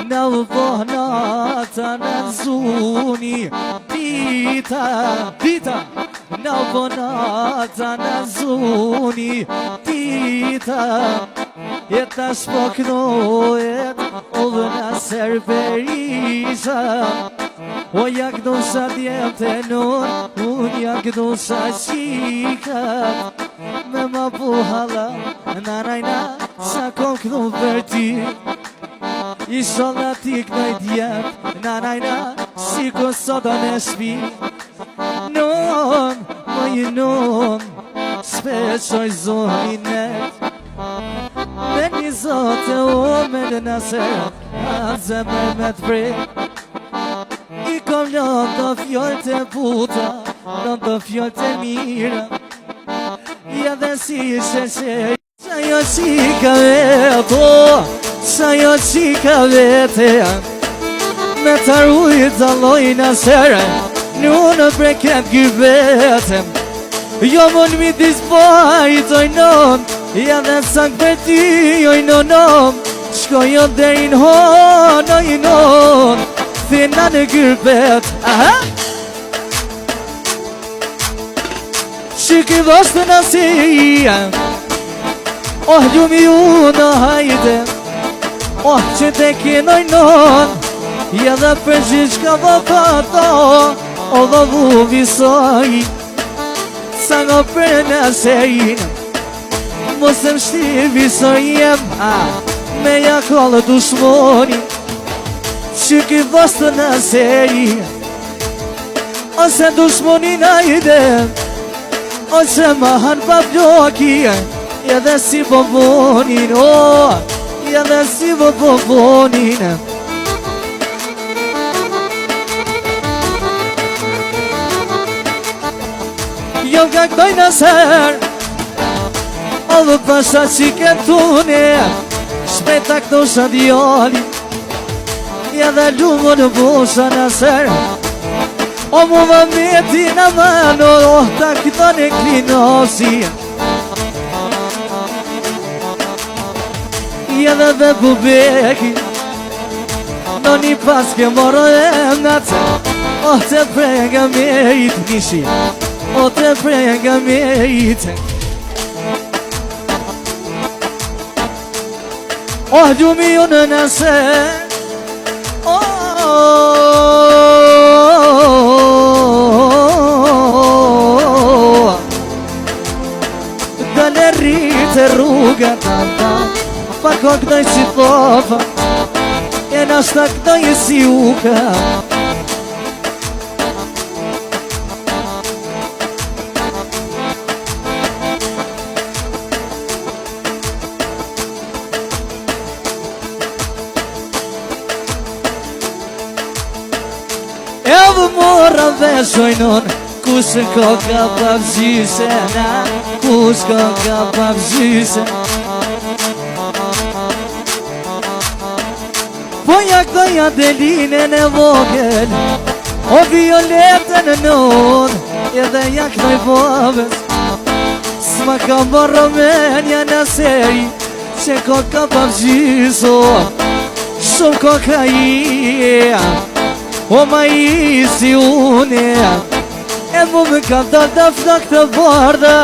Në vënata në zuni Dita Në vënata në zuni Dita E tash po knohet O vëna serverisha O jak dosha djemte nun Unë jak dosha qika Me ma puhala Nanajna Sa kom kënu për ty Isholla ti kënoj djep Nanajna Si ko soto në shpi Non Më i non Speqoj zohinet Me një zote o me në nëser A zemër me të prit I kom lënë të fjoll të puta Lënë të fjoll të mira Ja dhe si sheshe Qa jo qika veto Qa jo qika vete Me të rujt të lojnë asere Në breket gybetem Jo mon mi disbajtoj non Ja dhe sak për ty oj nonom Shkojon derin hon oj non Thina në gyrbet Shiki vashtë në sija Oh ljumi unë hajde Oh që te kinoj non Ja dhe për gjishka vëpato O dhe vu visoj Sa nga për në sejnë Mos e mshti visoj jem Me jakollë dushmoni Që ki vashtë në sejnë Ose dushmoni në idem Ose ma hanë pa bloki Ja dhe si bombonin Ja dhe si bombonin Jo ka këdoj në ser O dhe pasha që këtune Shpeta këto shadjali Ja dhe lumë në busha në ser O mu më meti në mano O ta këto në klinosi Ja dhe bubeki Në një pas ke moro e natë O të prega me i të nishi O të prega me i të O gjumi ju në nëse Dale rritë rruga tanta Pa ko këdoj si thofa E nashta këdoj e si uka Mora veshojnon Kush ko ka pavgjyse na Kush ko ka pavgjyse Po jak doja deline në vogel O violetën në non Edhe jak doj vobes S'ma ka morro menja në seri Që ko ka pavgjyso Shumë ko ka i O ma i si une E mu më ka dalë të fnak të barda